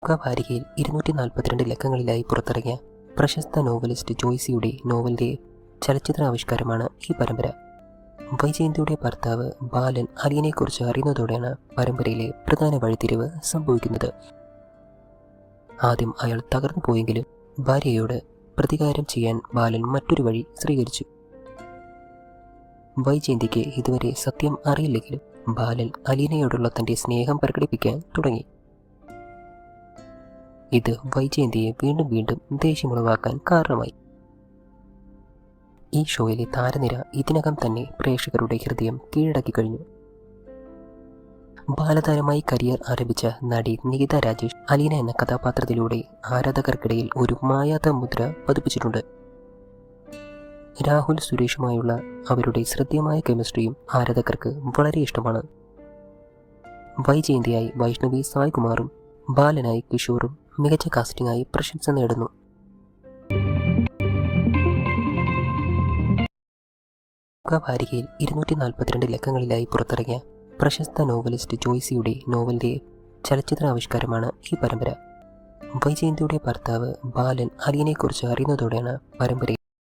വാരികയിൽ 242 ലക്കങ്ങളിലായി പുറത്തിറങ്ങിയ പ്രശസ്ത നോവലിസ്റ്റ് ജോയ്സിയുടെ നോവലിൻ്റെ ചലച്ചിത്രാവിഷ്കാരമാണ് ഈ പരമ്പര. വൈജയന്തിയുടെ ഭർത്താവ് ബാലൻ അലിയനെക്കുറിച്ച് അറിയുന്നതോടെയാണ് പരമ്പരയിലെ പ്രധാന വഴിത്തിരിവ് സംഭവിക്കുന്നത്. ആദ്യം അയാൾ തകർന്നു പോയെങ്കിലും ഭാര്യയോട് പ്രതികാരം ചെയ്യാൻ ബാലൻ മറ്റൊരു വഴി സ്വീകരിച്ചു. വൈജയന്തിക്ക് ഇതുവരെ സത്യം അറിയില്ലെങ്കിലും ബാലൻ അലീനയോടുള്ള തൻ്റെ സ്നേഹം പ്രകടിപ്പിക്കാൻ തുടങ്ങി. ഇത് വൈജയന്തിയെ വീണ്ടും വീണ്ടും ദേഷ്യമുളവാക്കാൻ കാരണമായി. ഈ ഷോയിലെ താരനിര ഇതിനകം തന്നെ പ്രേക്ഷകരുടെ ഹൃദയം കീഴടക്കി കഴിഞ്ഞു. ബാലതാരമായി കരിയർ ആരംഭിച്ച നടി നികിത രാജേഷ് അലീന എന്ന കഥാപാത്രത്തിലൂടെ ആരാധകർക്കിടയിൽ ഒരു മായാത്ത മുദ്ര പതിപ്പിച്ചിട്ടുണ്ട്. രാഹുൽ സുരേഷുമായുള്ള അവരുടെ ശ്രദ്ധേയമായ കെമിസ്ട്രിയും ആരാധകർക്ക് വളരെ ഇഷ്ടമാണ്. വൈജയന്തിയായി വൈഷ്ണവി സായ്കുമാറും ബാലനായി കിഷോറും മികച്ച കാസ്റ്റിംഗായി പ്രശംസ നേടുന്നു. വാരികയിൽ 242 ലക്കങ്ങളിലായി പുറത്തിറങ്ങിയ പ്രശസ്ത നോവലിസ്റ്റ് ജോയ്സിയുടെ നോവലിൻ്റെ ചലച്ചിത്രാവിഷ്കാരമാണ് ഈ പരമ്പര. വൈജയന്തിയുടെ ഭർത്താവ് ബാലൻ അലിയനെക്കുറിച്ച് അറിയുന്നതോടെയാണ് പരമ്പരയിൽ